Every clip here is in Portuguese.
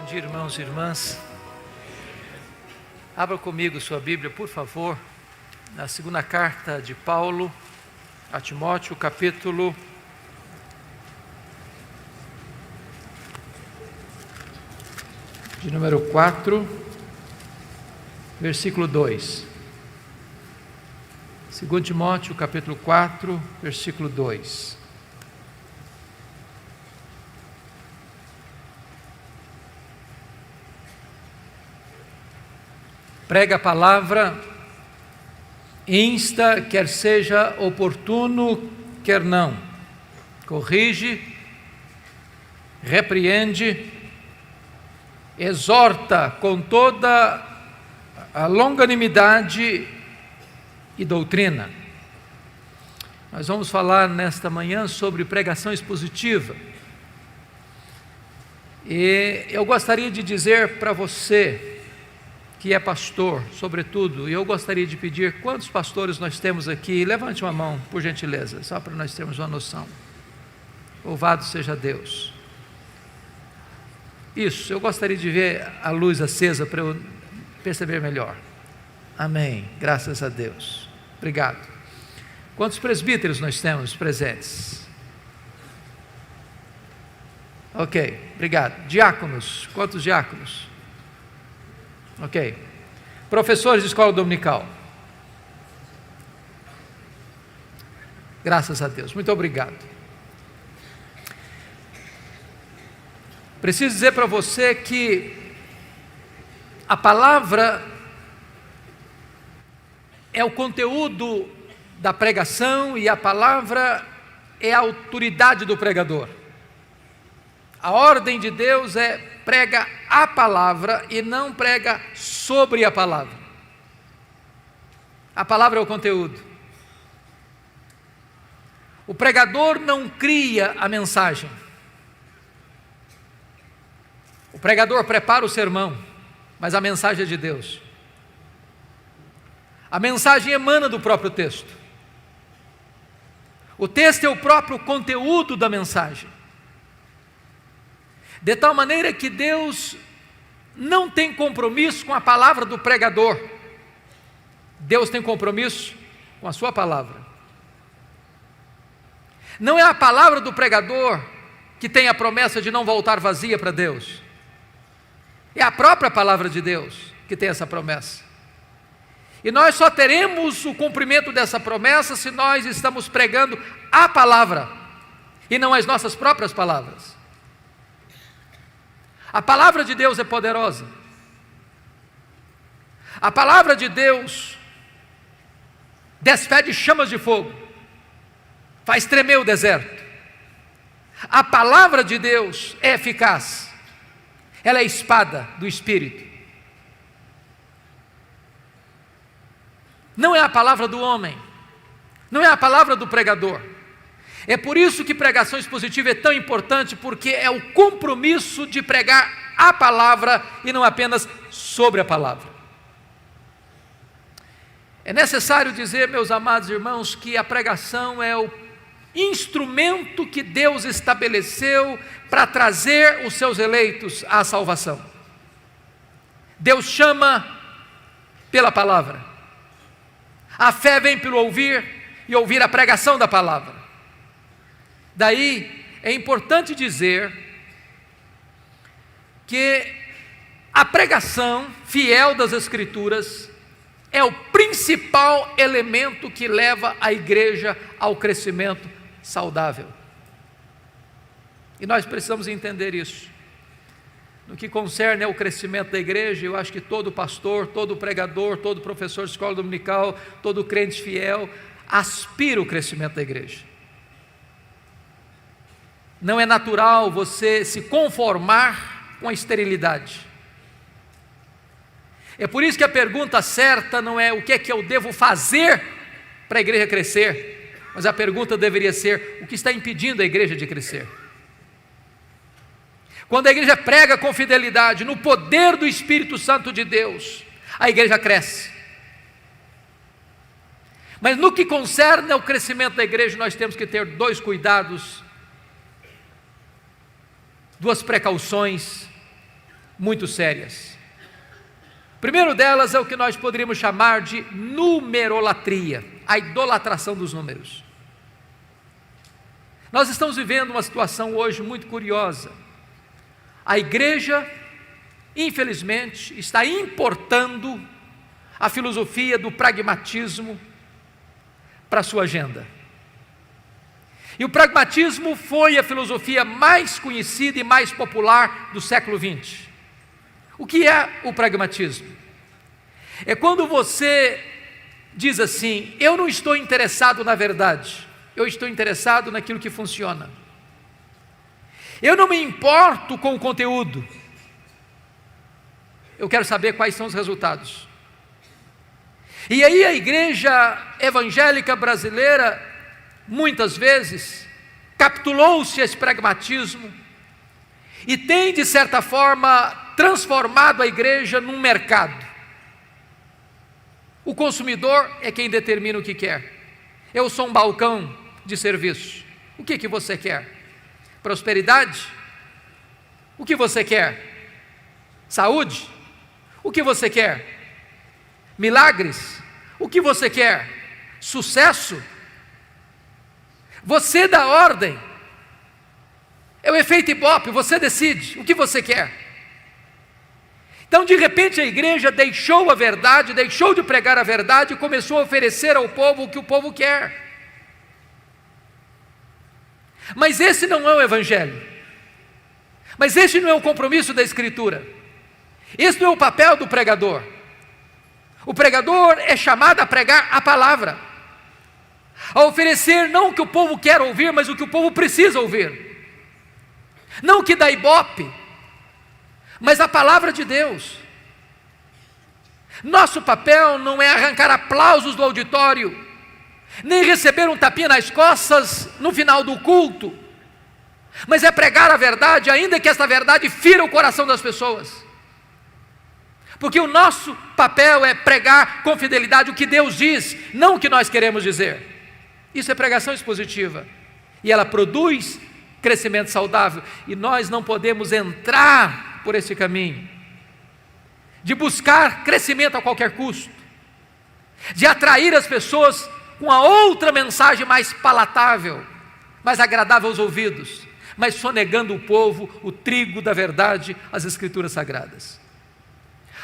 dia, irmãos e irmãs. Abra comigo sua Bíblia, por favor, na segunda carta de Paulo a Timóteo, capítulo de número 4, versículo 2. 2 Timóteo, capítulo 4, versículo 2. Prega a palavra, insta, quer seja oportuno, quer não. Corrige, repreende, exorta com toda a longanimidade e doutrina. Nós vamos falar nesta manhã sobre pregação expositiva. E eu gostaria de dizer para você, que é pastor, sobretudo, e eu gostaria de pedir quantos pastores nós temos aqui. Levante uma mão, por gentileza, só para nós termos uma noção. Louvado seja Deus. Isso, eu gostaria de ver a luz acesa para eu perceber melhor. Amém, graças a Deus. Obrigado. Quantos presbíteros nós temos presentes? Ok, obrigado. Diáconos, quantos diáconos? Ok. Professores de escola dominical. Graças a Deus, muito obrigado. Preciso dizer para você que a palavra é o conteúdo da pregação e a palavra é a autoridade do pregador. A ordem de Deus é prega a palavra e não prega sobre a palavra. A palavra é o conteúdo. O pregador não cria a mensagem. O pregador prepara o sermão, mas a mensagem é de Deus. A mensagem emana do próprio texto. O texto é o próprio conteúdo da mensagem. De tal maneira que Deus não tem compromisso com a palavra do pregador. Deus tem compromisso com a sua palavra. Não é a palavra do pregador que tem a promessa de não voltar vazia para Deus. É a própria palavra de Deus que tem essa promessa. E nós só teremos o cumprimento dessa promessa se nós estamos pregando a palavra e não as nossas próprias palavras. A palavra de Deus é poderosa. A palavra de Deus despede chamas de fogo, faz tremer o deserto. A palavra de Deus é eficaz. Ela é a espada do Espírito. Não é a palavra do homem, não é a palavra do pregador. É por isso que pregação expositiva é tão importante, porque é o compromisso de pregar a palavra e não apenas sobre a palavra. É necessário dizer, meus amados irmãos, que a pregação é o instrumento que Deus estabeleceu para trazer os seus eleitos à salvação. Deus chama pela palavra. A fé vem pelo ouvir e ouvir a pregação da palavra. Daí é importante dizer que a pregação fiel das Escrituras é o principal elemento que leva a igreja ao crescimento saudável. E nós precisamos entender isso. No que concerne ao crescimento da igreja, eu acho que todo pastor, todo pregador, todo professor de escola dominical, todo crente fiel aspira o crescimento da igreja. Não é natural você se conformar com a esterilidade. É por isso que a pergunta certa não é o que é que eu devo fazer para a igreja crescer, mas a pergunta deveria ser: o que está impedindo a igreja de crescer? Quando a igreja prega com fidelidade no poder do Espírito Santo de Deus, a igreja cresce. Mas no que concerne ao crescimento da igreja, nós temos que ter dois cuidados, duas precauções muito sérias. O primeiro delas é o que nós poderíamos chamar de numerolatria, a idolatração dos números. Nós estamos vivendo uma situação hoje muito curiosa. A igreja, infelizmente, está importando a filosofia do pragmatismo para a sua agenda. E o pragmatismo foi a filosofia mais conhecida e mais popular do século XX. O que é o pragmatismo? É quando você diz assim: eu não estou interessado na verdade, eu estou interessado naquilo que funciona. Eu não me importo com o conteúdo, eu quero saber quais são os resultados. E aí a igreja evangélica brasileira, muitas vezes, capitulou-se a esse pragmatismo e tem, de certa forma, transformado a igreja num mercado. O consumidor é quem determina o que quer. Eu sou um balcão de serviço. O que você quer? Prosperidade? O que você quer? Saúde? O que você quer? Milagres? O que você quer? Sucesso? Você dá ordem. É o efeito Ibope, você decide o que você quer. Então, de repente, a igreja deixou a verdade, deixou de pregar a verdade e começou a oferecer ao povo o que o povo quer. Mas esse não é o evangelho. Mas esse não é o compromisso da Escritura. Esse não é o papel do pregador. O pregador é chamado a pregar a palavra, a oferecer não o que o povo quer ouvir, mas o que o povo precisa ouvir. Não o que dá Ibope, mas a palavra de Deus. Nosso papel não é arrancar aplausos do auditório, nem receber um tapinha nas costas no final do culto, mas é pregar a verdade, ainda que esta verdade fira o coração das pessoas. Porque o nosso papel é pregar com fidelidade o que Deus diz, não o que nós queremos dizer. Isso é pregação expositiva, e ela produz crescimento saudável, e nós não podemos entrar por esse caminho, de buscar crescimento a qualquer custo, de atrair as pessoas com a outra mensagem mais palatável, mais agradável aos ouvidos, mas sonegando o povo o trigo da verdade, as Escrituras Sagradas.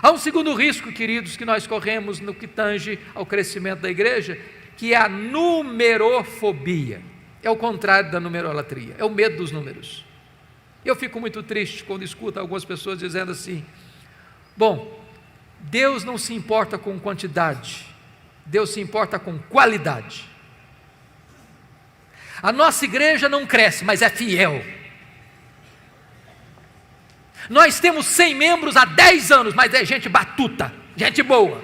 Há um segundo risco, queridos, que nós corremos no que tange ao crescimento da igreja, que é a numerofobia. É o contrário da numerolatria, é o medo dos números. Eu fico muito triste quando escuto algumas pessoas dizendo assim: bom, Deus não se importa com quantidade, Deus se importa com qualidade. A nossa igreja não cresce, mas é fiel. Nós temos 100 membros há 10 anos, mas é gente batuta, gente boa.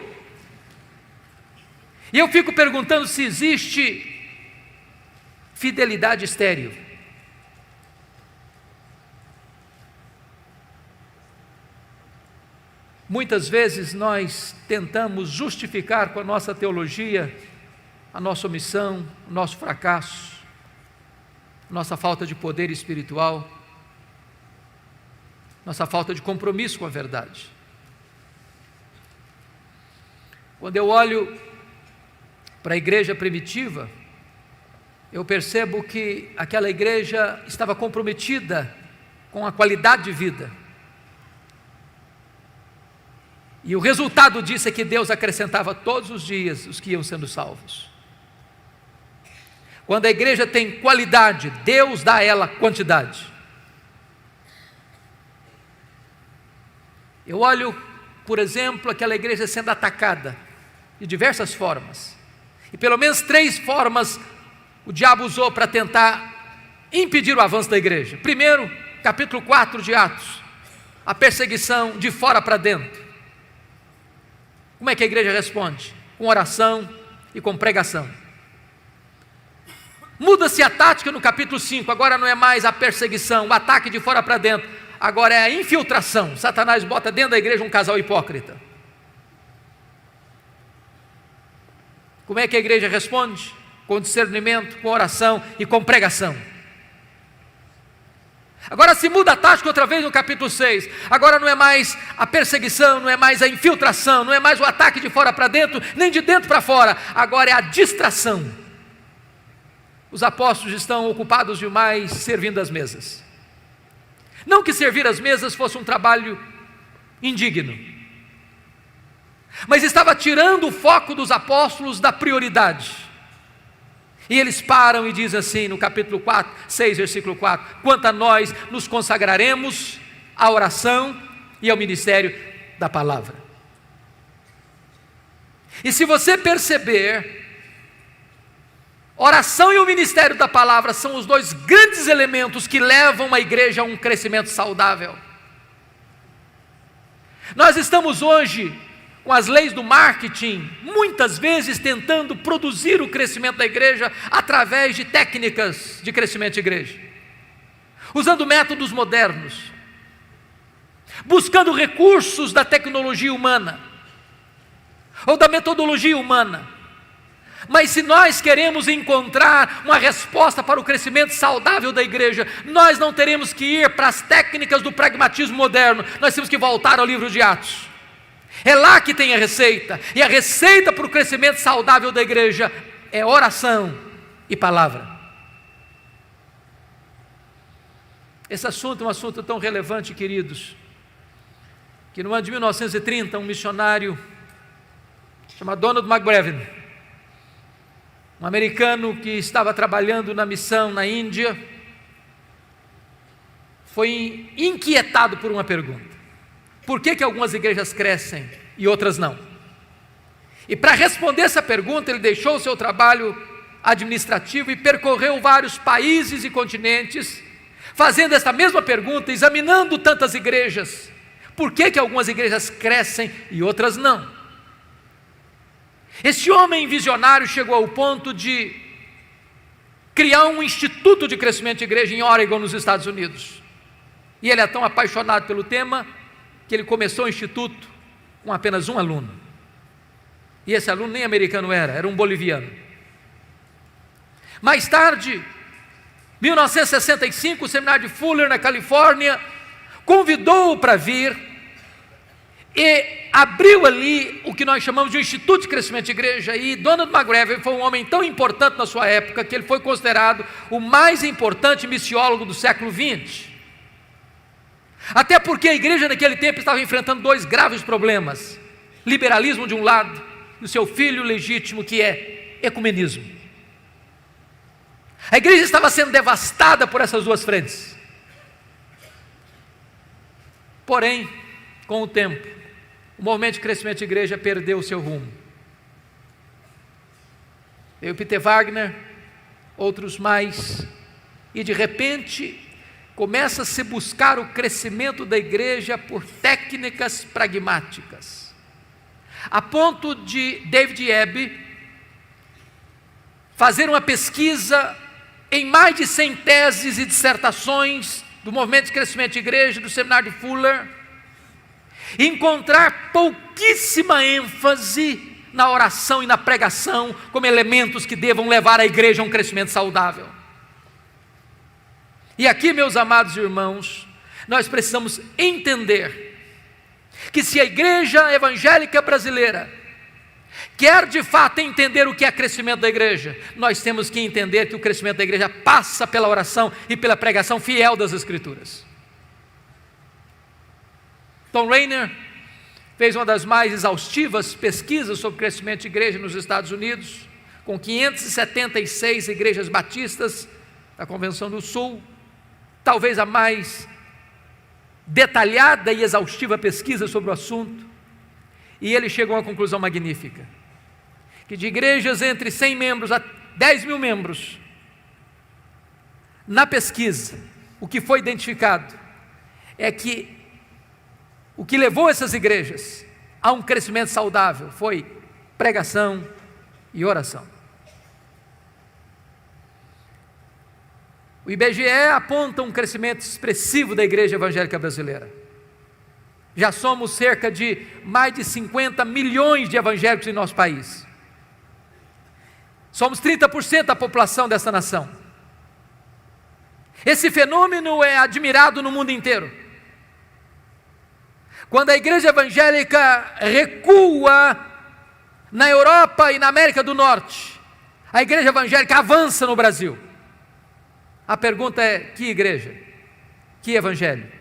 E eu fico perguntando se existe fidelidade estéril. Muitas vezes nós tentamos justificar com a nossa teologia a nossa omissão, o nosso fracasso, nossa falta de poder espiritual, nossa falta de compromisso com a verdade. Quando eu olho para a igreja primitiva, eu percebo que aquela igreja estava comprometida com a qualidade de vida. E o resultado disso é que Deus acrescentava todos os dias os que iam sendo salvos. Quando a igreja tem qualidade, Deus dá a ela quantidade. Eu olho, por exemplo, aquela igreja sendo atacada de diversas formas. E pelo menos 3 formas o diabo usou para tentar impedir o avanço da igreja. Primeiro, capítulo 4 de Atos, a perseguição de fora para dentro. Como é que a igreja responde? Com oração e com pregação. Muda-se a tática no capítulo 5, agora não é mais a perseguição, o ataque de fora para dentro, agora é a infiltração. Satanás bota dentro da igreja um casal hipócrita. Como é que a igreja responde? Com discernimento, com oração e com pregação. Agora se muda a tática outra vez no capítulo 6. Agora não é mais a perseguição, não é mais a infiltração, não é mais o ataque de fora para dentro, nem de dentro para fora. Agora é a distração. Os apóstolos estão ocupados demais servindo as mesas. Não que servir as mesas fosse um trabalho indigno, mas estava tirando o foco dos apóstolos da prioridade. E eles param e dizem assim no capítulo 6, versículo 4: quanto a nós, nos consagraremos à oração e ao ministério da palavra. E se você perceber, oração e o ministério da palavra são os dois grandes elementos que levam a igreja a um crescimento saudável. Nós estamos hoje, com as leis do marketing, muitas vezes tentando produzir o crescimento da igreja através de técnicas de crescimento de igreja, usando métodos modernos, buscando recursos da tecnologia humana, ou da metodologia humana. Mas se nós queremos encontrar uma resposta para o crescimento saudável da igreja, nós não teremos que ir para as técnicas do pragmatismo moderno, nós temos que voltar ao livro de Atos. É lá que tem a receita, e a receita para o crescimento saudável da igreja é oração e palavra. Esse assunto é um assunto tão relevante, queridos, que no ano de 1930, um missionário chamado Donald McBrevin, um americano que estava trabalhando na missão na Índia, foi inquietado por uma pergunta: por que algumas igrejas crescem e outras não? E para responder essa pergunta, ele deixou o seu trabalho administrativo e percorreu vários países e continentes, fazendo essa mesma pergunta, examinando tantas igrejas. Por que algumas igrejas crescem e outras não? Este homem visionário chegou ao ponto de criar um instituto de crescimento de igreja em Oregon, nos Estados Unidos. E ele é tão apaixonado pelo tema que ele começou o instituto com apenas um aluno. E esse aluno nem americano era um boliviano. Mais tarde, 1965, o seminário de Fuller, na Califórnia, convidou-o para vir e abriu ali o que nós chamamos de um Instituto de Crescimento de Igreja. E Donald McBrevin foi um homem tão importante na sua época que ele foi considerado o mais importante missiólogo do século XX. Até porque a igreja naquele tempo estava enfrentando dois graves problemas: liberalismo de um lado e o seu filho legítimo, que é ecumenismo. A igreja estava sendo devastada por essas duas frentes. Porém, com o tempo, o movimento de crescimento de igreja perdeu o seu rumo. Veio Peter Wagner, outros mais, e de repente começa a se buscar o crescimento da igreja por técnicas pragmáticas, a ponto de David Ebb fazer uma pesquisa em mais de 100 teses e dissertações do movimento de crescimento de igreja, do seminário de Fuller, e encontrar pouquíssima ênfase na oração e na pregação como elementos que devam levar a igreja a um crescimento saudável. E aqui, meus amados irmãos, nós precisamos entender que se a igreja evangélica brasileira quer de fato entender o que é crescimento da igreja, nós temos que entender que o crescimento da igreja passa pela oração e pela pregação fiel das Escrituras. Tom Rainer fez uma das mais exaustivas pesquisas sobre crescimento de igreja nos Estados Unidos, com 576 igrejas batistas da Convenção do Sul, talvez a mais detalhada e exaustiva pesquisa sobre o assunto, e ele chegou a uma conclusão magnífica: que de igrejas entre 100 membros a 10 mil membros, na pesquisa, o que foi identificado é que o que levou essas igrejas a um crescimento saudável foi pregação e oração. O IBGE aponta um crescimento expressivo da igreja evangélica brasileira. Já somos cerca de mais de 50 milhões de evangélicos em nosso país. Somos 30% da população dessa nação. Esse fenômeno é admirado no mundo inteiro. Quando a igreja evangélica recua na Europa e na América do Norte, a igreja evangélica avança no Brasil. A pergunta é: que igreja? Que evangelho?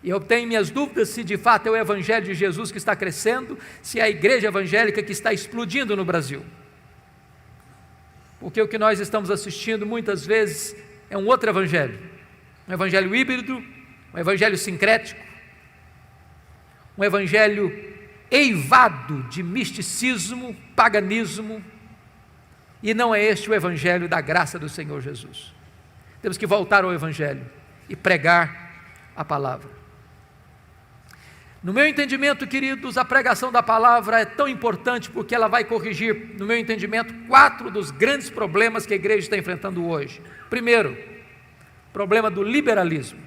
E eu tenho minhas dúvidas se de fato é o evangelho de Jesus que está crescendo, se é a igreja evangélica que está explodindo no Brasil. Porque o que nós estamos assistindo muitas vezes é um outro evangelho, um evangelho híbrido, um evangelho sincrético, um evangelho eivado de misticismo, paganismo, e não é este o evangelho da graça do Senhor Jesus. Temos que voltar ao evangelho e pregar a palavra. No meu entendimento, queridos, a pregação da palavra é tão importante porque ela vai corrigir, no meu entendimento, 4 dos grandes problemas que a igreja está enfrentando hoje. Primeiro, problema do liberalismo.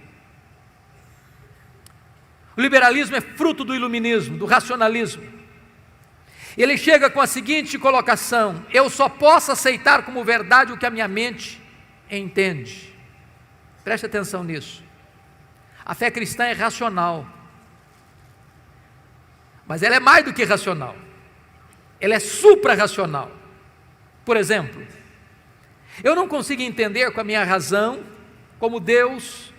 O liberalismo é fruto do iluminismo, do racionalismo. Ele chega com a seguinte colocação: eu só posso aceitar como verdade o que a minha mente entende. Preste atenção nisso. A fé cristã é racional, mas ela é mais do que racional, ela é supra-racional. Por exemplo, eu não consigo entender com a minha razão como Deus,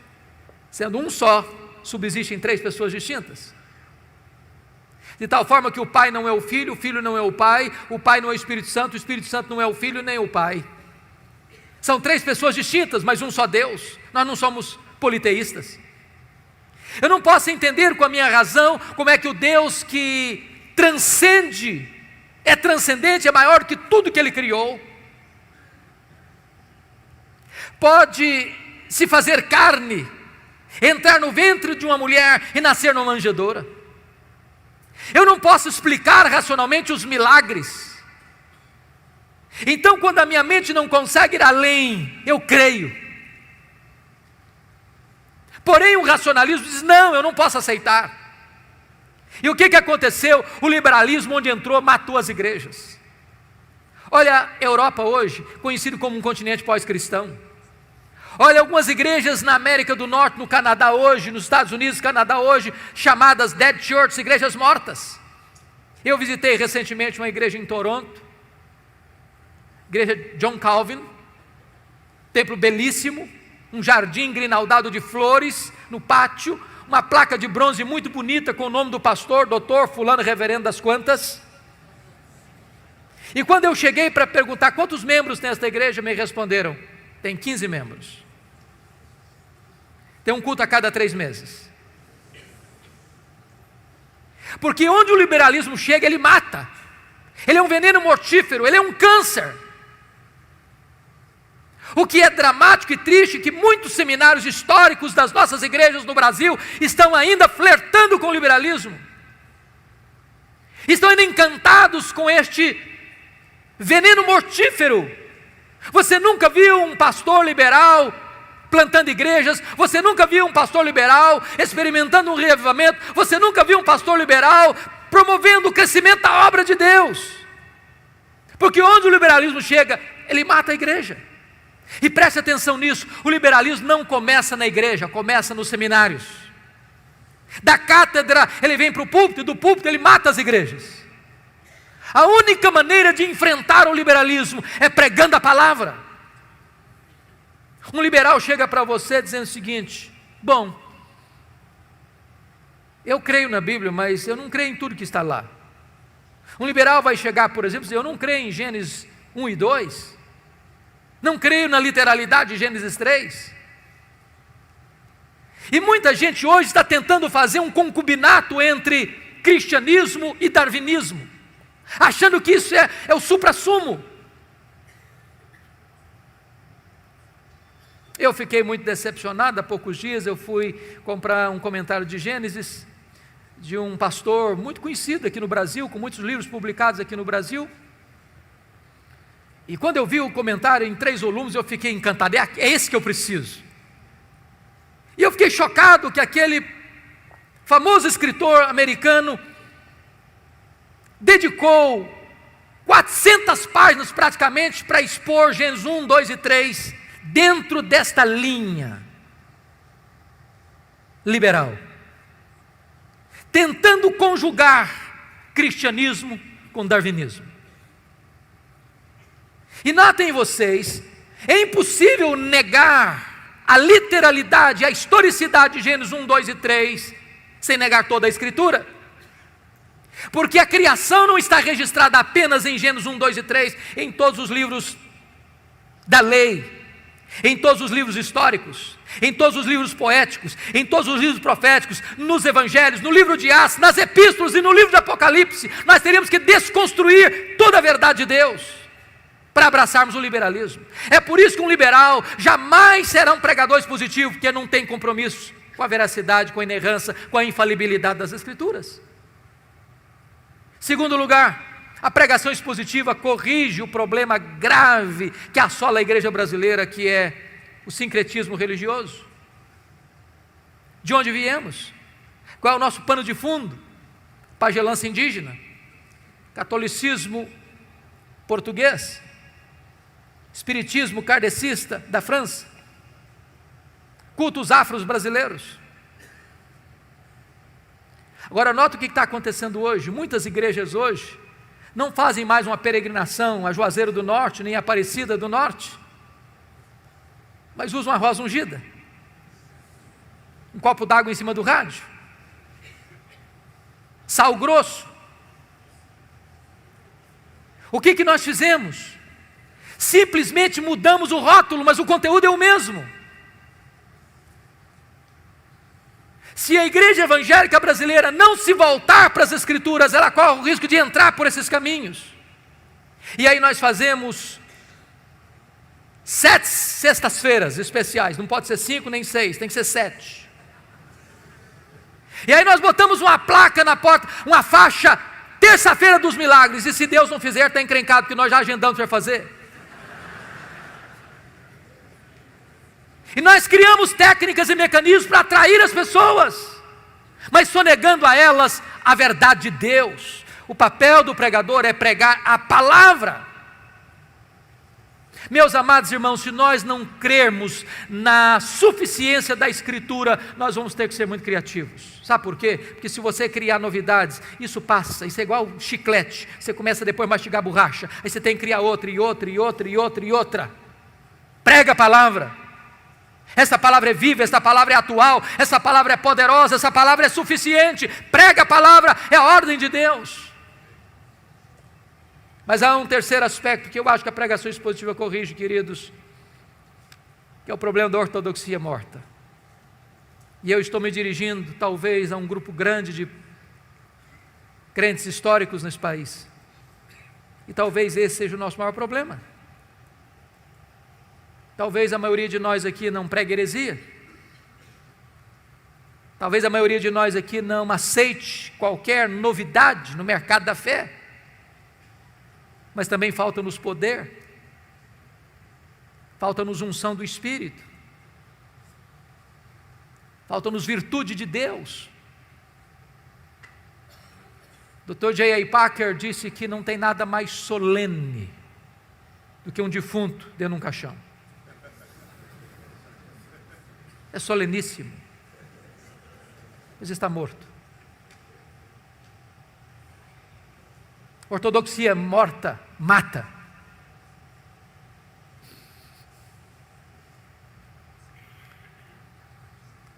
sendo um só, subsiste em 3 pessoas distintas. De tal forma que o Pai não é o Filho não é o Pai não é o Espírito Santo não é o Filho nem o Pai. São 3 pessoas distintas, mas um só Deus. Nós não somos politeístas. Eu não posso entender com a minha razão como é que o Deus que transcende, é transcendente, é maior do que tudo que Ele criou, pode se fazer carne, entrar no ventre de uma mulher e nascer numa manjedoura. Eu não posso explicar racionalmente os milagres. Então, quando a minha mente não consegue ir além, eu creio. Porém, o racionalismo diz: não, eu não posso aceitar. E o que aconteceu? O liberalismo, onde entrou, matou as igrejas. Olha a Europa hoje, conhecido como um continente pós-cristão. Olha algumas igrejas na América do Norte, no Canadá hoje, nos Estados Unidos, Canadá hoje, chamadas dead churches, igrejas mortas. Eu visitei recentemente uma igreja em Toronto, igreja John Calvin, templo belíssimo, um jardim grinaldado de flores no pátio, uma placa de bronze muito bonita com o nome do pastor, doutor fulano reverendo das quantas. E quando eu cheguei para perguntar quantos membros tem esta igreja, me responderam: tem 15 membros. Tem um culto a cada 3 meses. Porque onde o liberalismo chega, ele mata. Ele é um veneno mortífero, ele é um câncer. O que é dramático e triste é que muitos seminários históricos das nossas igrejas no Brasil estão ainda flertando com o liberalismo. Estão ainda encantados com este veneno mortífero. Você nunca viu um pastor liberal plantando igrejas, você nunca viu um pastor liberal experimentando um reavivamento, você nunca viu um pastor liberal promovendo o crescimento da obra de Deus. Porque onde o liberalismo chega, ele mata a igreja. E preste atenção nisso, o liberalismo não começa na igreja, começa nos seminários. Da cátedra ele vem para o púlpito, e do púlpito ele mata as igrejas. A única maneira de enfrentar o liberalismo é pregando a palavra. Um liberal chega para você dizendo o seguinte: bom, eu creio na Bíblia, mas eu não creio em tudo que está lá. Um liberal vai chegar, por exemplo, e dizer: eu não creio em Gênesis 1 e 2, não creio na literalidade de Gênesis 3. E muita gente hoje está tentando fazer um concubinato entre cristianismo e darwinismo, achando que isso é o suprassumo. Eu fiquei muito decepcionado. Há poucos dias eu fui comprar um comentário de Gênesis, de um pastor muito conhecido aqui no Brasil, com muitos livros publicados aqui no Brasil. E quando eu vi o comentário em 3 volumes, eu fiquei encantado. É esse que eu preciso. E eu fiquei chocado que aquele famoso escritor americano dedicou 400 páginas praticamente para expor Gênesis 1, 2 e 3 dentro desta linha liberal, tentando conjugar cristianismo com darwinismo. E notem vocês, é impossível negar a literalidade, a historicidade de Gênesis 1, 2 e 3, sem negar toda a Escritura. Porque a criação não está registrada apenas em Gênesis 1, 2 e 3, em todos os livros da lei, em todos os livros históricos, em todos os livros poéticos, em todos os livros proféticos, nos evangelhos, no livro de Atos, nas epístolas e no livro de Apocalipse. Nós teríamos que desconstruir toda a verdade de Deus para abraçarmos o liberalismo. É por isso que um liberal jamais será um pregador expositivo, porque não tem compromisso com a veracidade, com a inerrância, com a infalibilidade das Escrituras. Segundo lugar, a pregação expositiva corrige o problema grave que assola a igreja brasileira, que é o sincretismo religioso. De onde viemos? Qual é o nosso pano de fundo? Pagelança indígena, catolicismo português, espiritismo kardecista da França, cultos afros brasileiros. Agora nota o que está acontecendo hoje. Muitas igrejas hoje não fazem mais uma peregrinação a Juazeiro do Norte, nem a Aparecida do Norte, mas usam a rosa ungida, um copo d'água em cima do rádio, sal grosso. O que nós fizemos? Simplesmente mudamos o rótulo, mas o conteúdo é o mesmo. Se a igreja evangélica brasileira não se voltar para as Escrituras, ela corre o risco de entrar por esses caminhos. E aí nós fazemos 7 sextas-feiras especiais, não pode ser 5 nem 6, tem que ser 7. E aí nós botamos uma placa na porta, uma faixa, terça-feira dos milagres, e se Deus não fizer, está encrencado, porque nós já agendamos para fazer. E nós criamos técnicas e mecanismos para atrair as pessoas, mas sonegando a elas a verdade de Deus. O papel do pregador é pregar a palavra. Meus amados irmãos, se nós não crermos na suficiência da Escritura, nós vamos ter que ser muito criativos. Sabe por quê? Porque se você criar novidades, isso passa, isso é igual chiclete. Você começa depois a mastigar borracha, aí você tem que criar outra, e outra, e outra, e outra, e outra. Prega a palavra. Essa palavra é viva, essa palavra é atual, essa palavra é poderosa, essa palavra é suficiente. Prega a palavra, é a ordem de Deus. Mas há um terceiro aspecto que eu acho que a pregação expositiva corrige, queridos, que é o problema da ortodoxia morta. E eu estou me dirigindo talvez a um grupo grande de crentes históricos nesse país. E talvez esse seja o nosso maior problema. Talvez a maioria de nós aqui não pregue heresia. Talvez a maioria de nós aqui não aceite qualquer novidade no mercado da fé. Mas também falta-nos poder, falta-nos unção do Espírito, falta-nos virtude de Deus. Dr. J.I. Packer disse que não tem nada mais solene do que um defunto dentro de um caixão. É soleníssimo, mas está morto. Ortodoxia morta mata.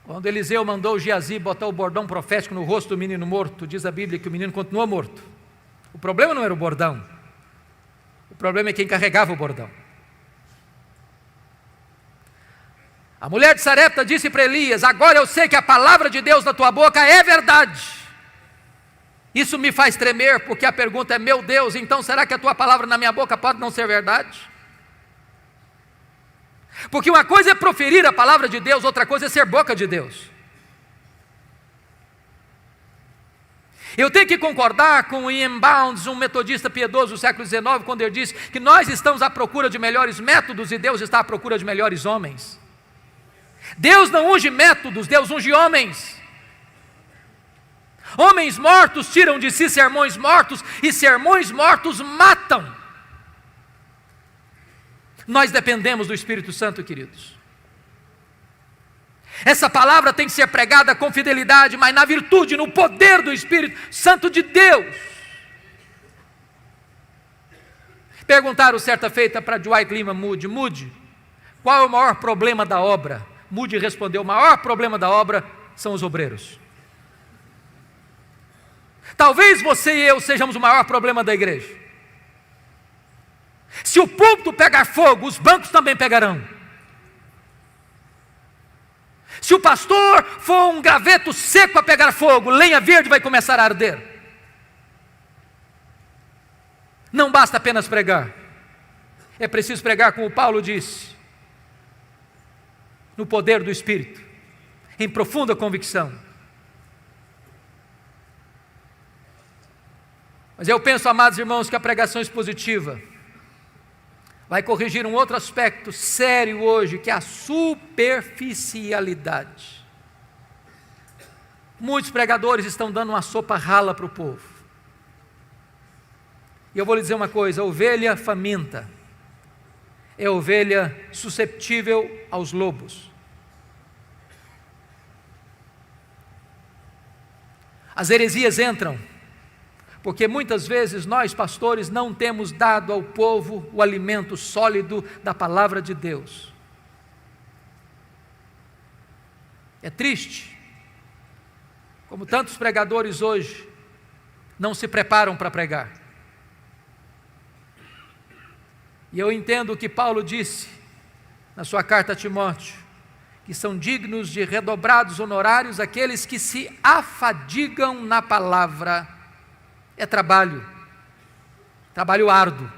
Quando Eliseu mandou Geazi botar o bordão profético no rosto do menino morto, diz a Bíblia que o menino continuou morto. O problema não era o bordão, o problema é quem carregava o bordão. A mulher de Sarepta disse para Elias: agora eu sei que a palavra de Deus na tua boca é verdade. Isso me faz tremer, porque a pergunta é: meu Deus, então será que a tua palavra na minha boca pode não ser verdade? Porque uma coisa é proferir a palavra de Deus, outra coisa é ser boca de Deus. Eu tenho que concordar com Ian Bounds, um metodista piedoso do século XIX, quando ele disse que nós estamos à procura de melhores métodos e Deus está à procura de melhores homens. Deus não unge métodos, Deus unge homens. Homens mortos tiram de si sermões mortos, e sermões mortos matam. Nós dependemos do Espírito Santo, queridos. Essa palavra tem que ser pregada com fidelidade, mas na virtude, no poder do Espírito Santo de Deus. Perguntaram certa feita para Dwight Lyman Moody: Moody, qual é o maior problema da obra? Moody respondeu: o maior problema da obra são os obreiros. Talvez você e eu sejamos o maior problema da igreja. Se o púlpito pegar fogo, os bancos também pegarão. Se o pastor for um graveto seco a pegar fogo, lenha verde vai começar a arder. Não basta apenas pregar, é preciso pregar como Paulo disse, no poder do Espírito, em profunda convicção. Mas eu penso, amados irmãos, que a pregação expositiva vai corrigir um outro aspecto sério hoje, que é a superficialidade. Muitos pregadores estão dando uma sopa rala para o povo. E eu vou lhe dizer uma coisa: a ovelha faminta é a ovelha susceptível aos lobos. As heresias entram porque muitas vezes nós, pastores, não temos dado ao povo o alimento sólido da palavra de Deus. É triste como tantos pregadores hoje não se preparam para pregar. E eu entendo o que Paulo disse na sua carta a Timóteo, que são dignos de redobrados honorários aqueles que se afadigam na palavra. É trabalho árduo,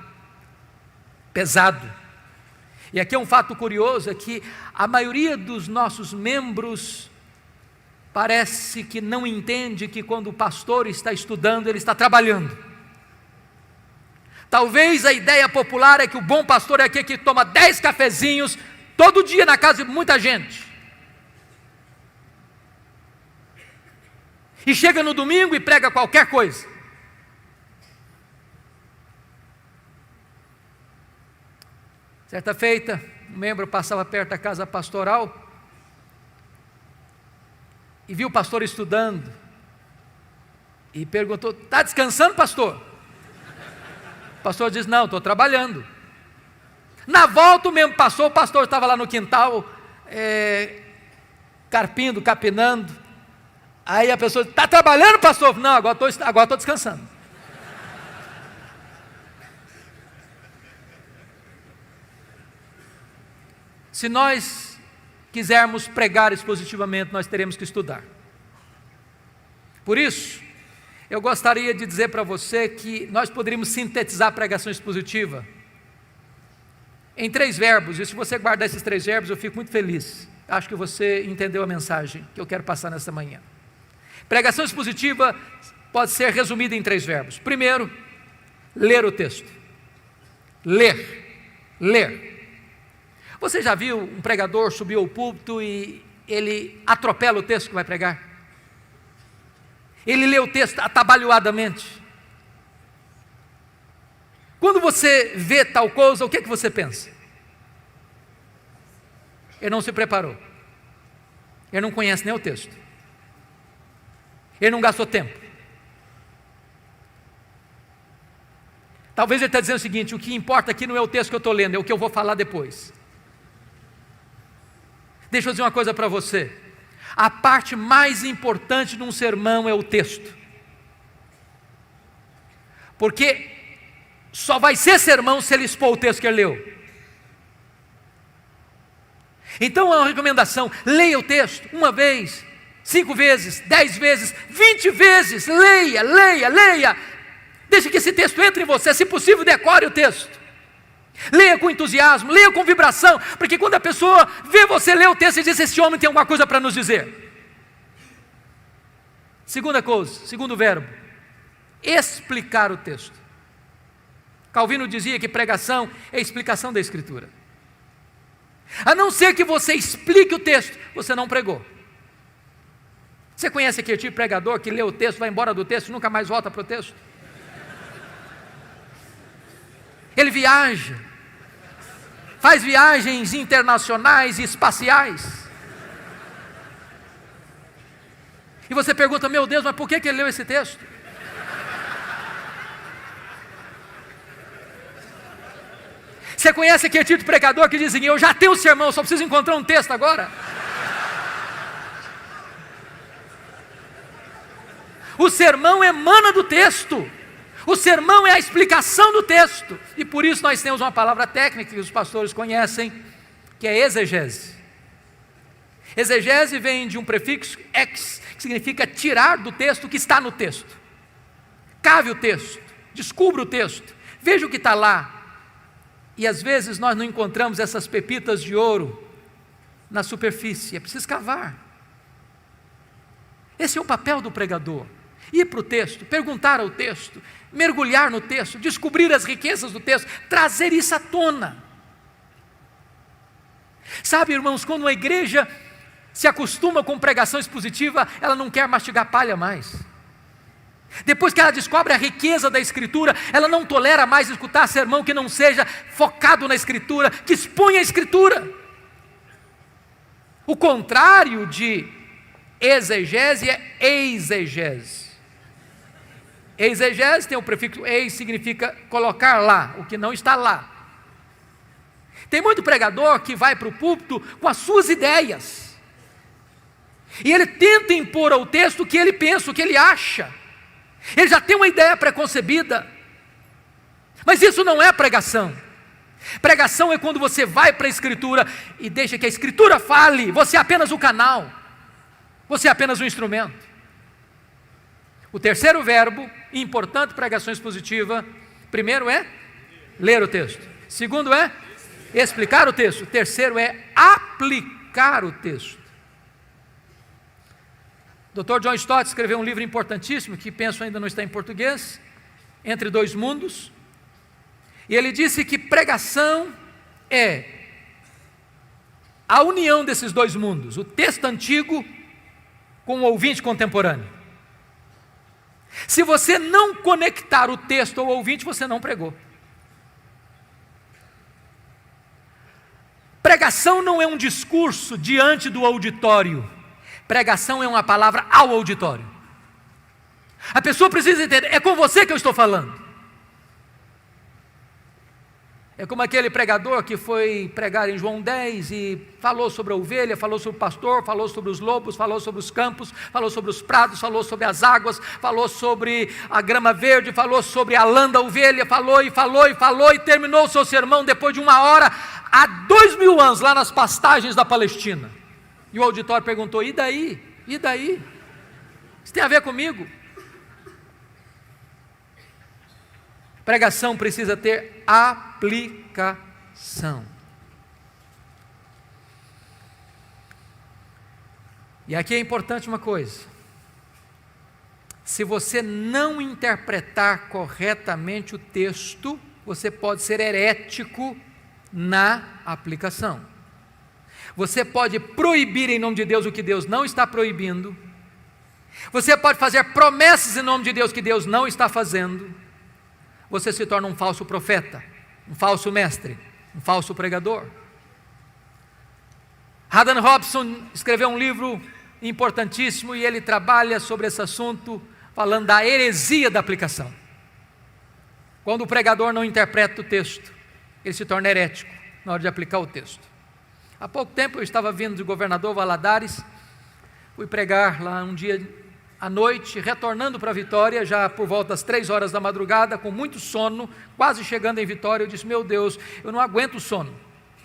pesado. E aqui é um fato curioso, é que a maioria dos nossos membros parece que não entende que quando o pastor está estudando, ele está trabalhando. Talvez a ideia popular é que o bom pastor é aquele que toma 10 cafezinhos todo dia na casa de muita gente. E chega no domingo e prega qualquer coisa. Certa feita, um membro passava perto da casa pastoral e viu o pastor estudando e perguntou: está descansando, pastor? O pastor disse: não, estou trabalhando. Na volta o mesmo passou, o pastor estava lá no quintal, carpindo, capinando. Aí a pessoa disse: está trabalhando, pastor? Não, agora estou descansando. Se nós quisermos pregar expositivamente, nós teremos que estudar. Por isso, eu gostaria de dizer para você que nós poderíamos sintetizar a pregação expositiva em 3 verbos, e se você guardar esses 3 verbos, eu fico muito feliz. Acho que você entendeu a mensagem que eu quero passar nessa manhã. Pregação expositiva pode ser resumida em 3 verbos. Primeiro, ler o texto. Ler. Você já viu um pregador subir ao púlpito e ele atropela o texto que vai pregar? Ele lê o texto atabalhoadamente. Quando você vê tal coisa, o que você pensa? Ele não se preparou. Ele não conhece nem o texto. Ele não gastou tempo. Talvez ele está dizendo o seguinte: o que importa aqui não é o texto que eu estou lendo, é o que eu vou falar depois. Deixa eu dizer uma coisa para você: a parte mais importante de um sermão é o texto, porque só vai ser sermão se ele expor o texto que ele leu. Então é uma recomendação: leia o texto 1 vez, 5 vezes, 10 vezes, 20 vezes, leia, deixe que esse texto entre em você, se possível decore o texto. Leia com entusiasmo, leia com vibração, porque quando a pessoa vê você ler o texto e diz: esse homem tem alguma coisa para nos dizer. Segunda coisa, segundo verbo, explicar o texto. Calvino dizia que pregação é explicação da Escritura. A não ser que você explique o texto, você não pregou. Você conhece aquele tipo de pregador que lê o texto, vai embora do texto e nunca mais volta para o texto? Ele viaja, faz viagens internacionais e espaciais. E você pergunta, meu Deus, mas por que ele leu esse texto? Você conhece aquele tipo de pregador que diz assim, eu já tenho o sermão, só preciso encontrar um texto agora? O sermão emana do texto. O sermão é a explicação do texto. E por isso nós temos uma palavra técnica que os pastores conhecem, que é exegese. Exegese vem de um prefixo ex, que significa tirar do texto o que está no texto. Cave o texto, descubra o texto, veja o que está lá. E às vezes nós não encontramos essas pepitas de ouro na superfície, é preciso cavar. Esse é o papel do pregador. Ir para o texto, perguntar ao texto, mergulhar no texto, descobrir as riquezas do texto, trazer isso à tona. Sabe, irmãos, quando uma igreja se acostuma com pregação expositiva, ela não quer mastigar palha mais. Depois que ela descobre a riqueza da Escritura, ela não tolera mais escutar sermão que não seja focado na Escritura, que exponha a Escritura. O contrário de exegese é exegese. Exegese tem o prefixo eis, significa colocar lá, o que não está lá. Tem muito pregador que vai para o púlpito com as suas ideias, e ele tenta impor ao texto o que ele pensa, o que ele acha. Ele já tem uma ideia preconcebida, mas isso não é pregação. Pregação é quando você vai para a Escritura e deixa que a Escritura fale, você é apenas o canal, você é apenas o instrumento. O terceiro verbo, importante pregação expositiva, primeiro é ler o texto, segundo é explicar o texto, o terceiro é aplicar o texto. Dr. John Stott escreveu um livro importantíssimo, que penso ainda não está em português, Entre Dois Mundos, e ele disse que pregação é a união desses dois mundos, o texto antigo com o ouvinte contemporâneo. Se você não conectar o texto ao ouvinte, você não pregou. Pregação não é um discurso diante do auditório. Pregação é uma palavra ao auditório. A pessoa precisa entender, é com você que eu estou falando. É como aquele pregador que foi pregar em João 10 e falou sobre a ovelha, falou sobre o pastor, falou sobre os lobos, falou sobre os campos, falou sobre os prados, falou sobre as águas, falou sobre a grama verde, falou sobre a lã da ovelha, falou e terminou o seu sermão depois de 1 hora, há 2000 anos, lá nas pastagens da Palestina. E o auditório perguntou, e daí? E daí? Isso tem a ver comigo? Pregação precisa ter aplicação. E aqui é importante uma coisa: se você não interpretar corretamente o texto, você pode ser herético na aplicação. Você pode proibir em nome de Deus o que Deus não está proibindo. Você pode fazer promessas em nome de Deus que Deus não está fazendo. Você se torna um falso profeta, um falso mestre, um falso pregador. Haddon Robson escreveu um livro importantíssimo e ele trabalha sobre esse assunto, falando da heresia da aplicação. Quando o pregador não interpreta o texto, ele se torna herético na hora de aplicar o texto. Há pouco tempo eu estava vindo de Governador Valadares, fui pregar lá um dia à noite, retornando para Vitória, já por volta das 3 horas da madrugada, com muito sono, quase chegando em Vitória, eu disse, meu Deus, eu não aguento o sono.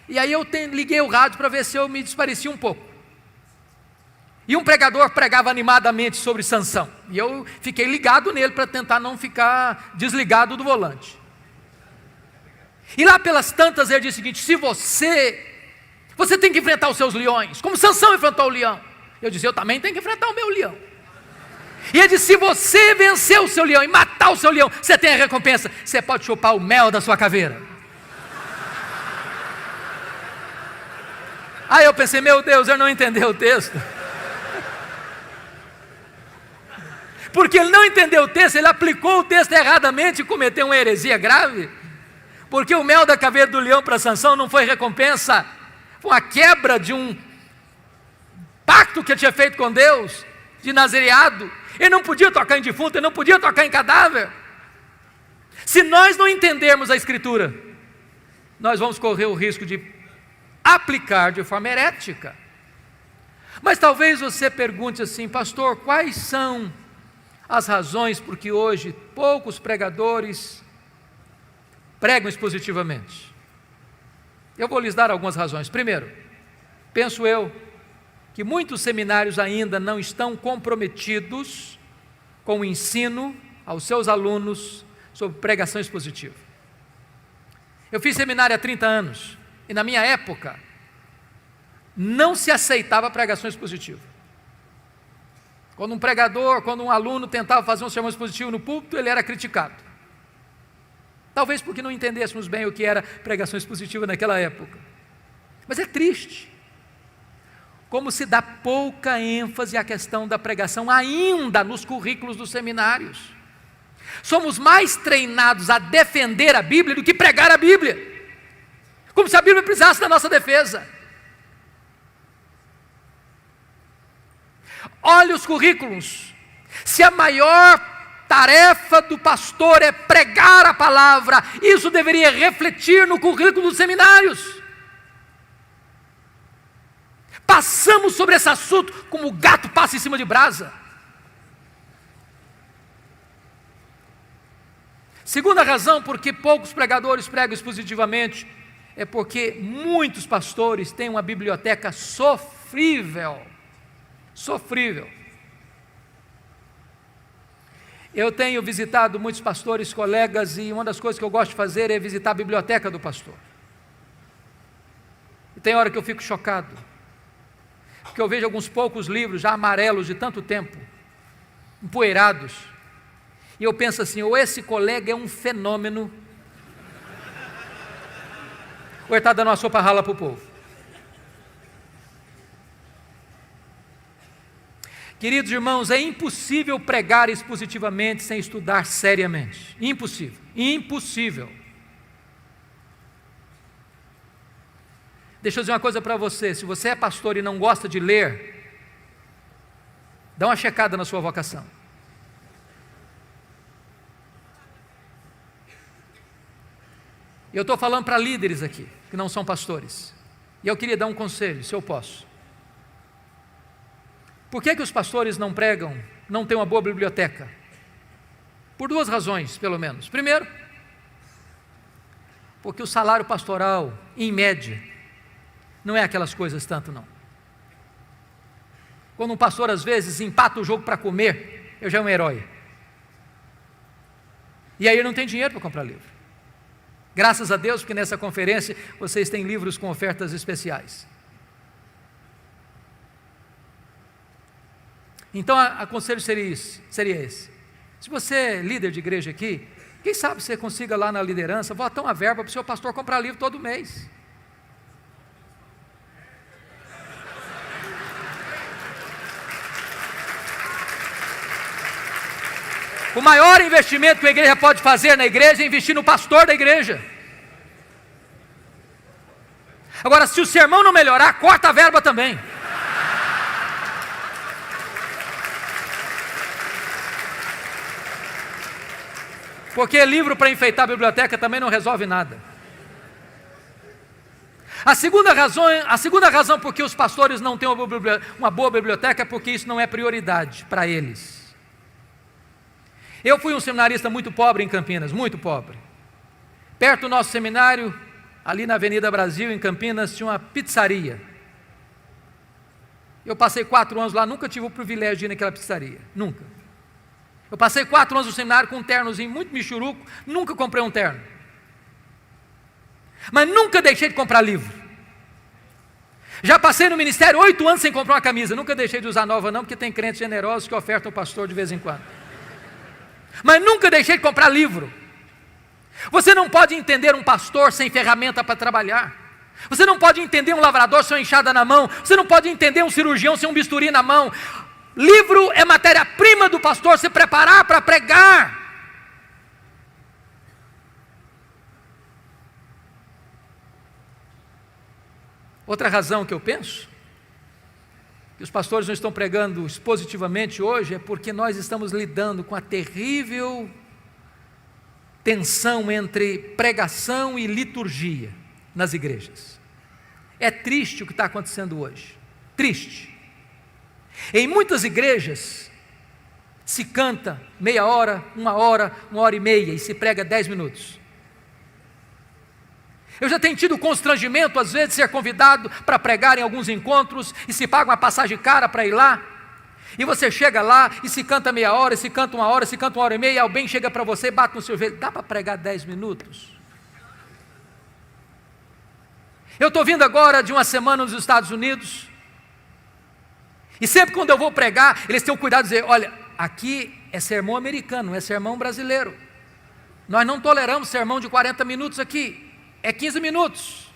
E aí eu liguei o rádio para ver se eu me desparecia um pouco. E um pregador pregava animadamente sobre Sansão, e eu fiquei ligado nele para tentar não ficar desligado do volante. E lá pelas tantas ele disse o seguinte, se você tem que enfrentar os seus leões, como Sansão enfrentou o leão. Eu disse, eu também tenho que enfrentar o meu leão. E ele disse, se você vencer o seu leão e matar o seu leão, você tem a recompensa, você pode chupar o mel da sua caveira. Aí eu pensei, meu Deus, ele não entendeu o texto. Porque ele não entendeu o texto, ele aplicou o texto erradamente e cometeu uma heresia grave. Porque o mel da caveira do leão para Sansão não foi recompensa, foi uma quebra de um pacto que ele tinha feito com Deus, de nazereado. Ele não podia tocar em defunto, ele não podia tocar em cadáver. Se nós não entendermos a Escritura, nós vamos correr o risco de aplicar de forma herética. Mas talvez você pergunte assim: pastor, quais são as razões por que hoje poucos pregadores pregam expositivamente? Eu vou lhes dar algumas razões. Primeiro, penso eu que muitos seminários ainda não estão comprometidos com o ensino aos seus alunos sobre pregação expositiva. Eu fiz seminário há 30 anos e na minha época não se aceitava pregação expositiva. Quando um pregador, quando um aluno tentava fazer um sermão expositivo no púlpito, ele era criticado. Talvez porque não entendêssemos bem o que era pregação expositiva naquela época. Mas é triste como se dá pouca ênfase à questão da pregação ainda nos currículos dos seminários. Somos mais treinados a defender a Bíblia do que pregar a Bíblia, como se a Bíblia precisasse da nossa defesa. Olhe os currículos. Se a maior tarefa do pastor é pregar a palavra, isso deveria refletir no currículo dos seminários. Passamos sobre esse assunto como o gato passa em cima de brasa. Segunda razão por que poucos pregadores pregam expositivamente é porque muitos pastores têm uma biblioteca sofrível. Sofrível. Eu tenho visitado muitos pastores, colegas, e uma das coisas que eu gosto de fazer é visitar a biblioteca do pastor. E tem hora que eu fico chocado, porque eu vejo alguns poucos livros já amarelos de tanto tempo, empoeirados, e eu penso assim: ou esse colega é um fenômeno, ou ele está dando uma sopa rala para o povo. Queridos irmãos, é impossível pregar expositivamente sem estudar seriamente. Impossível, impossível. Deixa eu dizer uma coisa para você: se você é pastor e não gosta de ler, dá uma checada na sua vocação. Eu estou falando para líderes aqui, que não são pastores, e eu queria dar um conselho, se eu posso. Por que os pastores não pregam, não têm uma boa biblioteca? Por duas razões, pelo menos. Primeiro, porque o salário pastoral, em média, não é aquelas coisas tanto não. Quando um pastor às vezes empata o jogo para comer, eu já é um herói. E aí ele não tem dinheiro para comprar livro. Graças a Deus, porque nessa conferência vocês têm livros com ofertas especiais. Então, o conselho seria esse. Se você é líder de igreja aqui, quem sabe você consiga lá na liderança botar uma verba para o seu pastor comprar livro todo mês. O maior investimento que a igreja pode fazer na igreja é investir no pastor da igreja. Agora, se o sermão não melhorar, corta a verba também. Porque livro para enfeitar a biblioteca também não resolve nada. A segunda razão por que os pastores não têm uma boa biblioteca é porque isso não é prioridade para eles. Eu fui um seminarista muito pobre em Campinas, muito pobre. Perto do nosso seminário, ali na Avenida Brasil, em Campinas, tinha uma pizzaria. Eu passei 4 anos lá, nunca tive o privilégio de ir naquela pizzaria, nunca. Eu passei 4 anos no seminário com um ternozinho muito michuruco, nunca comprei um terno. Mas nunca deixei de comprar livro. Já passei no ministério 8 anos sem comprar uma camisa, nunca deixei de usar nova não, porque tem crentes generosos que ofertam o pastor de vez em quando. Mas nunca deixei de comprar livro. Você não pode entender um pastor sem ferramenta para trabalhar. Você não pode entender um lavrador sem uma enxada na mão. Você não pode entender um cirurgião sem um bisturi na mão. Livro é matéria-prima do pastor se preparar para pregar. Outra razão que eu penso que os pastores não estão pregando expositivamente hoje é porque nós estamos lidando com a terrível tensão entre pregação e liturgia nas igrejas. É triste o que está acontecendo hoje, triste. Em muitas igrejas se canta meia hora, 1h30 e se prega 10 minutos. Eu já tenho tido constrangimento, às vezes, de ser convidado para pregar em alguns encontros e se paga uma passagem cara para ir lá. E você chega lá e se canta meia hora, se canta 1h, se canta 1h30 e alguém chega para você e bate no seu joelho. Dá para pregar 10 minutos? Eu estou vindo agora de uma semana nos Estados Unidos e sempre quando eu vou pregar, eles têm o cuidado de dizer, olha, aqui é sermão americano, não é sermão brasileiro. Nós não toleramos sermão de 40 minutos aqui. É 15 minutos.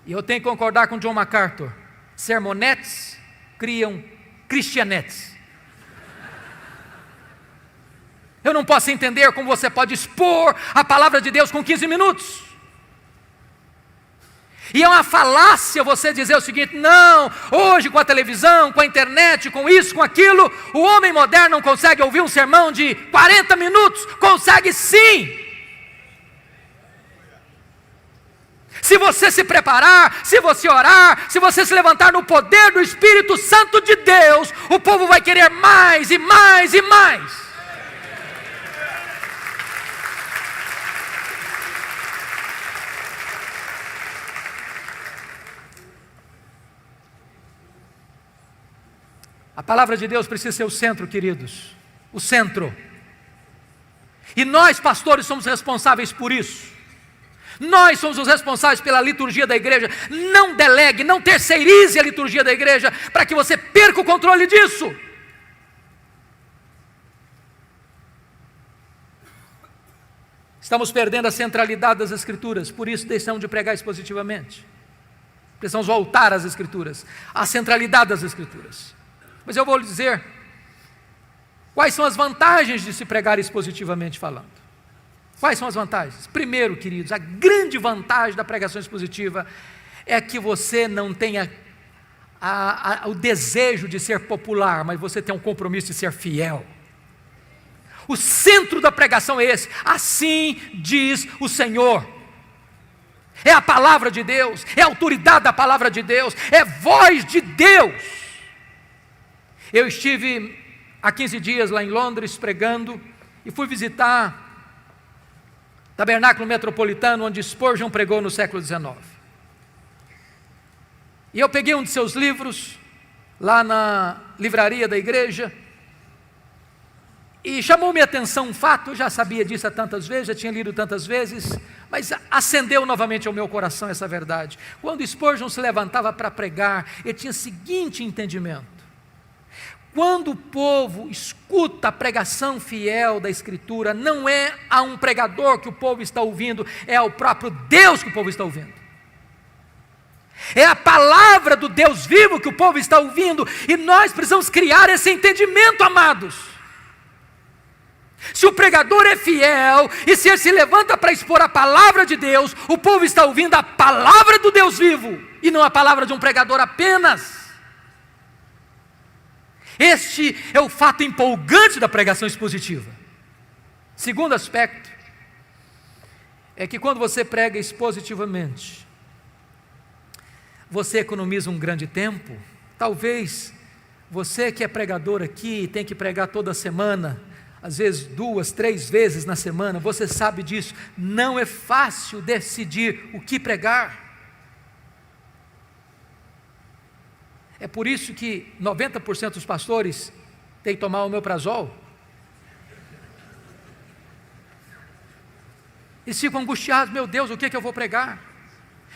E eu tenho que concordar com John MacArthur. Sermonetes criam cristianetes. Eu não posso entender como você pode expor a palavra de Deus com 15 minutos. E é uma falácia você dizer o seguinte, não, hoje com a televisão, com a internet, com isso, com aquilo, o homem moderno não consegue ouvir um sermão de 40 minutos. Consegue sim. Se você se preparar, se você orar, se você se levantar no poder do Espírito Santo de Deus, o povo vai querer mais e mais e mais. A palavra de Deus precisa ser o centro, queridos, o centro. E nós, pastores, somos responsáveis por isso. Nós somos os responsáveis pela liturgia da igreja. Não delegue, não terceirize a liturgia da igreja para que você perca o controle disso. Estamos perdendo a centralidade das Escrituras, por isso deixamos de pregar expositivamente. Precisamos voltar às Escrituras, à centralidade das Escrituras. Mas eu vou lhe dizer quais são as vantagens de se pregar expositivamente falando. Quais são as vantagens? Primeiro, queridos, a grande vantagem da pregação expositiva é que você não tenha o desejo de ser popular, mas você tem um compromisso de ser fiel. O centro da pregação é esse, assim diz o Senhor. É a palavra de Deus, é a autoridade da palavra de Deus, é voz de Deus. Eu estive há 15 dias lá em Londres pregando e fui visitar Tabernáculo Metropolitano, onde Spurgeon pregou no século XIX. E eu peguei um de seus livros, lá na livraria da igreja, e chamou minha atenção um fato, eu já sabia disso há tantas vezes, já tinha lido tantas vezes, mas acendeu novamente ao meu coração essa verdade. Quando Spurgeon se levantava para pregar, ele tinha o seguinte entendimento: quando o povo escuta a pregação fiel da Escritura, não é a um pregador que o povo está ouvindo, é ao próprio Deus que o povo está ouvindo. É a palavra do Deus vivo que o povo está ouvindo, e nós precisamos criar esse entendimento, amados. Se o pregador é fiel, e se ele se levanta para expor a palavra de Deus, o povo está ouvindo a palavra do Deus vivo, e não a palavra de um pregador apenas. Este é o fato empolgante da pregação expositiva. Segundo aspecto, é que quando você prega expositivamente, você economiza um grande tempo. Talvez você que é pregador aqui, tem que pregar toda semana, às vezes 2, 3 vezes na semana, você sabe disso, não é fácil decidir o que pregar. É por isso que 90% dos pastores têm que tomar omeprazol. Eles ficam angustiados, meu Deus, o que é que eu vou pregar?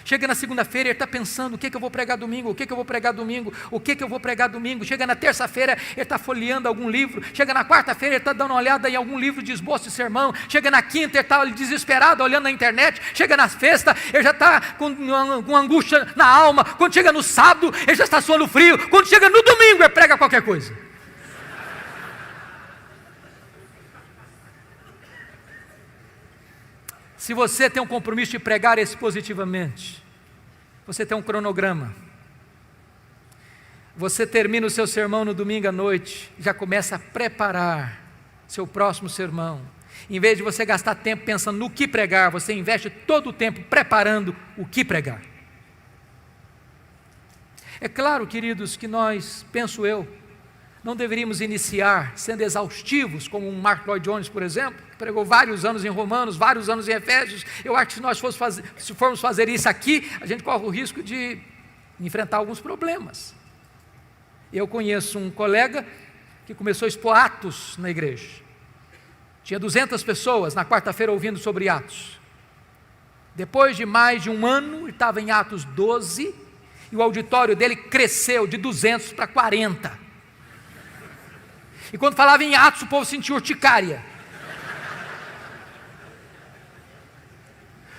Chega na segunda-feira, ele está pensando, o que eu vou pregar domingo, o que eu vou pregar domingo, o que eu vou pregar domingo. Chega na terça-feira, ele está folheando algum livro. Chega na quarta-feira, ele está dando uma olhada em algum livro de esboço de sermão. Chega na quinta, ele está desesperado, olhando na internet. Chega na sexta, ele já está com angústia na alma. Quando chega no sábado, ele já está suando frio. Quando chega no domingo, ele prega qualquer coisa. Se você tem um compromisso de pregar expositivamente, você tem um cronograma, você termina o seu sermão no domingo à noite, já começa a preparar seu próximo sermão. Em vez de você gastar tempo pensando no que pregar, você investe todo o tempo preparando o que pregar. É claro, queridos, que nós, penso eu, não deveríamos iniciar sendo exaustivos, como um Mark Lloyd Jones, por exemplo, que pregou vários anos em Romanos, vários anos em Efésios. Eu acho que se formos fazer isso aqui, a gente corre o risco de enfrentar alguns problemas. Eu conheço um colega que começou a expor Atos na igreja. Tinha 200 pessoas na quarta-feira ouvindo sobre Atos. Depois de mais de um ano, ele estava em Atos 12, e o auditório dele cresceu de 200 para 40. E quando falava em Atos, o povo sentia urticária.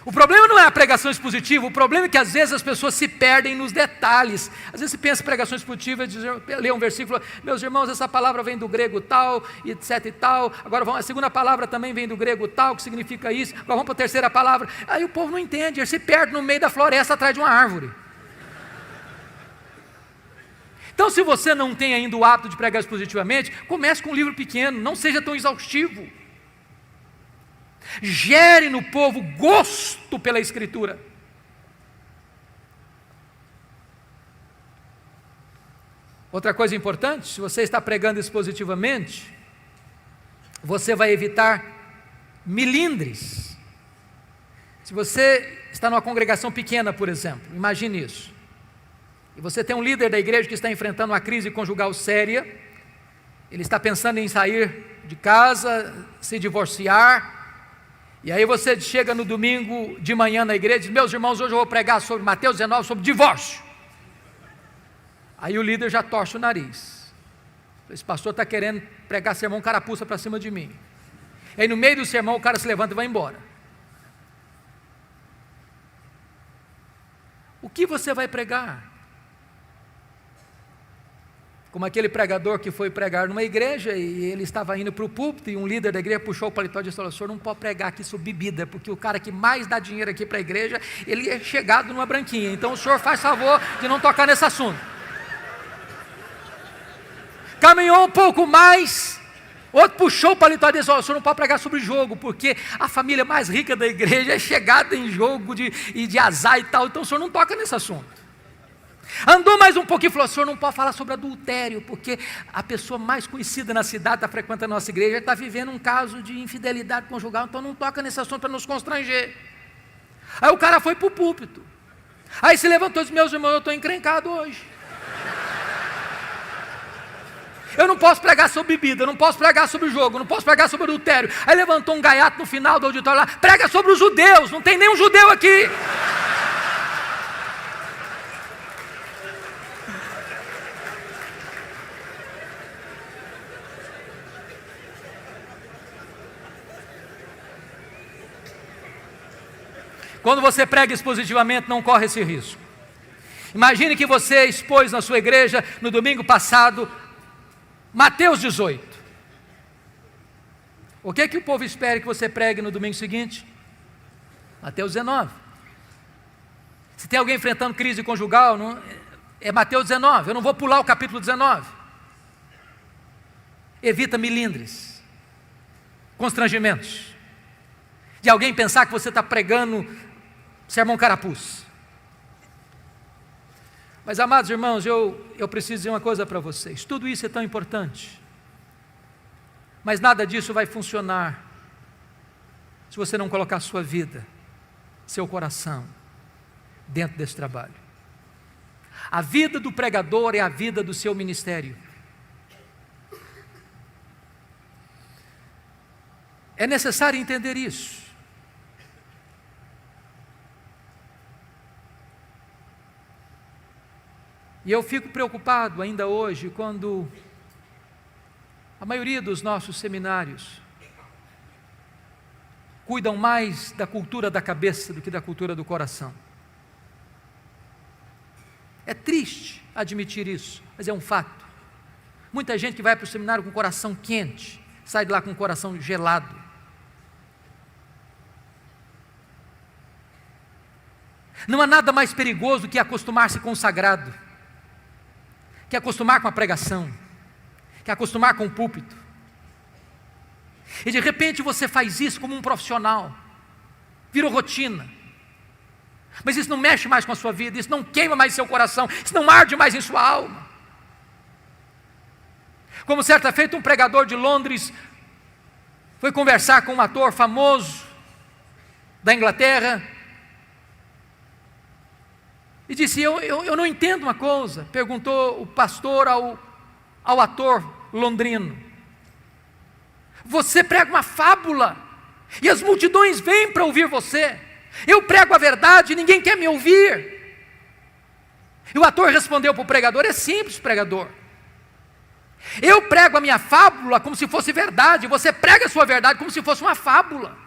O problema não é a pregação expositiva, o problema é que às vezes as pessoas se perdem nos detalhes. Às vezes se pensa em pregação expositiva, lê um versículo, meus irmãos, essa palavra vem do grego tal, etc e tal. Agora a segunda palavra também vem do grego tal, que significa isso. Agora vamos para a terceira palavra. Aí o povo não entende, ele se perde no meio da floresta atrás de uma árvore. Então, se você não tem ainda o hábito de pregar expositivamente, comece com um livro pequeno, não seja tão exaustivo. Gere no povo gosto pela Escritura. Outra coisa importante, se você está pregando expositivamente, você vai evitar milindres. Se você está numa congregação pequena, por exemplo, imagine isso. E você tem um líder da igreja que está enfrentando uma crise conjugal séria, ele está pensando em sair de casa, se divorciar, e aí você chega no domingo de manhã na igreja e diz, meus irmãos, hoje eu vou pregar sobre Mateus 19, sobre divórcio. Aí o líder já torce o nariz, esse pastor está querendo pregar sermão carapuça para cima de mim. Aí no meio do sermão o cara se levanta e vai embora. O que você vai pregar? Como aquele pregador que foi pregar numa igreja e ele estava indo para o púlpito e um líder da igreja puxou o paletó e disse, o senhor não pode pregar aqui sobre bebida, porque o cara que mais dá dinheiro aqui para a igreja, ele é chegado numa branquinha, então o senhor faz favor de não tocar nesse assunto. Caminhou um pouco mais, outro puxou o paletó e disse, o senhor não pode pregar sobre jogo, porque a família mais rica da igreja é chegada em jogo de azar e tal, então o senhor não toca nesse assunto. Andou mais um pouquinho e falou, o senhor não pode falar sobre adultério, porque a pessoa mais conhecida na cidade está frequentando a nossa igreja, está vivendo um caso de infidelidade conjugal, então não toca nesse assunto para nos constranger. Aí o cara foi para o púlpito, aí se levantou e disse, meus irmãos, eu estou encrencado hoje. Eu não posso pregar sobre bebida, eu não posso pregar sobre jogo, eu não posso pregar sobre adultério. Aí levantou um gaiato no final do auditório lá, prega sobre os judeus, não tem nenhum judeu aqui. Quando você prega expositivamente, não corre esse risco. Imagine que você expôs na sua igreja, no domingo passado, Mateus 18. O que o povo espera que você pregue no domingo seguinte? Mateus 19. Se tem alguém enfrentando crise conjugal, é Mateus 19. Eu não vou pular o capítulo 19. Evita milindres, constrangimentos, de alguém pensar que você está pregando sermão carapuz. Mas, amados irmãos, eu preciso dizer uma coisa para vocês, tudo isso é tão importante, mas nada disso vai funcionar se você não colocar sua vida, seu coração dentro desse trabalho. A vida do pregador é a vida do seu ministério. É necessário entender isso. E eu fico preocupado ainda hoje quando a maioria dos nossos seminários cuidam mais da cultura da cabeça do que da cultura do coração. É triste admitir isso, mas é um fato. Muita gente que vai para o seminário com o coração quente, sai de lá com o coração gelado. Não há nada mais perigoso do que acostumar-se com o sagrado, que acostumar com a pregação, que acostumar com o púlpito. E de repente você faz isso como um profissional, virou rotina. Mas isso não mexe mais com a sua vida, isso não queima mais seu coração, isso não arde mais em sua alma. Como certa feita um pregador de Londres foi conversar com um ator famoso da Inglaterra e disse: eu não entendo uma coisa. Perguntou o pastor ao ator londrino: você prega uma fábula e as multidões vêm para ouvir você. Eu prego a verdade e ninguém quer me ouvir. E o ator respondeu para o pregador: é simples, pregador. Eu prego a minha fábula como se fosse verdade, você prega a sua verdade como se fosse uma fábula.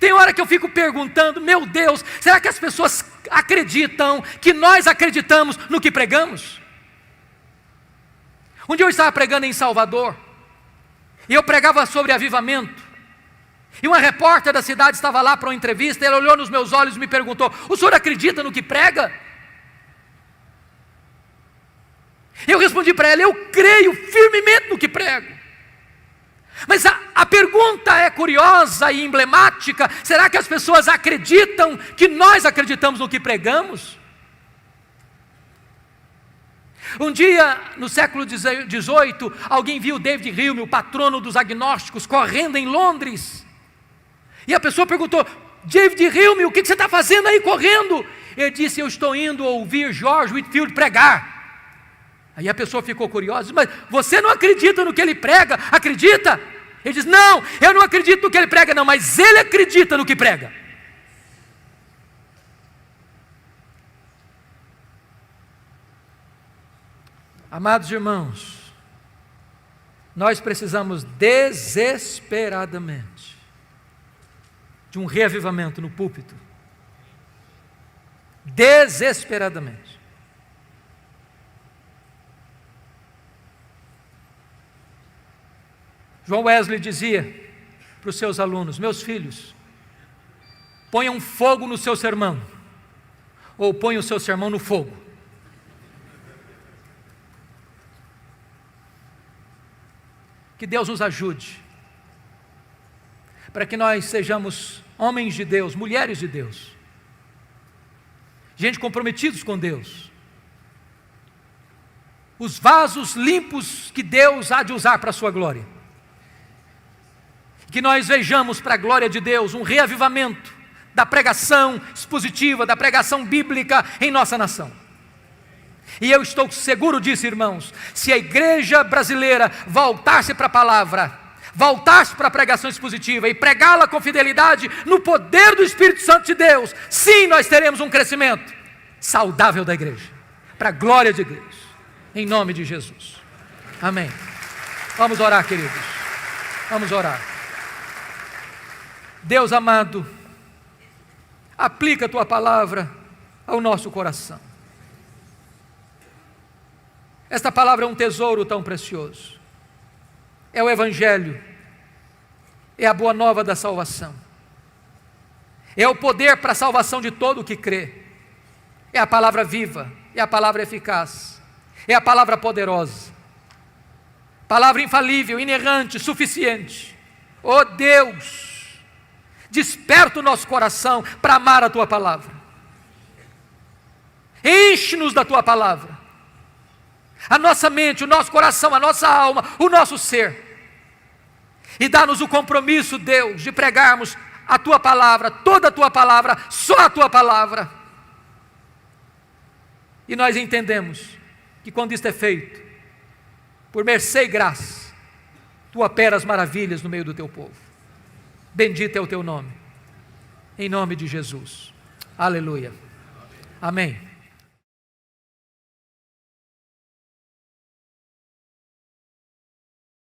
Tem hora que eu fico perguntando: meu Deus, será que as pessoas acreditam que nós acreditamos no que pregamos? Um dia eu estava pregando em Salvador, e eu pregava sobre avivamento, e uma repórter da cidade estava lá para uma entrevista. Ela olhou nos meus olhos e me perguntou: o senhor acredita no que prega? Eu respondi para ela: eu creio firmemente no que prego. Mas a pergunta é curiosa e emblemática: será que as pessoas acreditam que nós acreditamos no que pregamos? Um dia, no século XVIII, alguém viu David Hume, o patrono dos agnósticos, correndo em Londres. E a pessoa perguntou: David Hume, o que você está fazendo aí correndo? Ele disse: eu estou indo ouvir George Whitefield pregar. Aí a pessoa ficou curiosa: mas você não acredita no que ele prega? Acredita? Ele diz: não, eu não acredito no que ele prega não, mas ele acredita no que prega. Amados irmãos, nós precisamos desesperadamente de um reavivamento no púlpito. Desesperadamente. João Wesley dizia para os seus alunos: meus filhos, ponham fogo no seu sermão, ou ponham o seu sermão no fogo. Que Deus nos ajude, para que nós sejamos homens de Deus, mulheres de Deus, gente comprometidos com Deus, os vasos limpos que Deus há de usar para a sua glória. Que nós vejamos para a glória de Deus um reavivamento da pregação expositiva, da pregação bíblica em nossa nação. E eu estou seguro disso, irmãos: se a igreja brasileira voltar-se para a palavra, voltar-se para a pregação expositiva e pregá-la com fidelidade no poder do Espírito Santo de Deus, sim, nós teremos um crescimento saudável da igreja, para a glória de Deus, em nome de Jesus. Amém. Vamos orar, queridos. Vamos orar. Deus amado, aplica a tua palavra ao nosso coração. Esta palavra é um tesouro tão precioso. É o Evangelho, é a boa nova da salvação, é o poder para a salvação de todo o que crê, é a palavra viva, é a palavra eficaz, é a palavra poderosa, palavra infalível, inerrante, suficiente. Oh Deus, desperta o nosso coração para amar a tua palavra, enche-nos da tua palavra, a nossa mente, o nosso coração, a nossa alma, o nosso ser, e dá-nos o compromisso, Deus, de pregarmos a tua palavra, toda a tua palavra, só a tua palavra. E nós entendemos que quando isto é feito, por mercê e graça, tu operas maravilhas no meio do teu povo. Bendito é o teu nome, em nome de Jesus. Aleluia. Amém.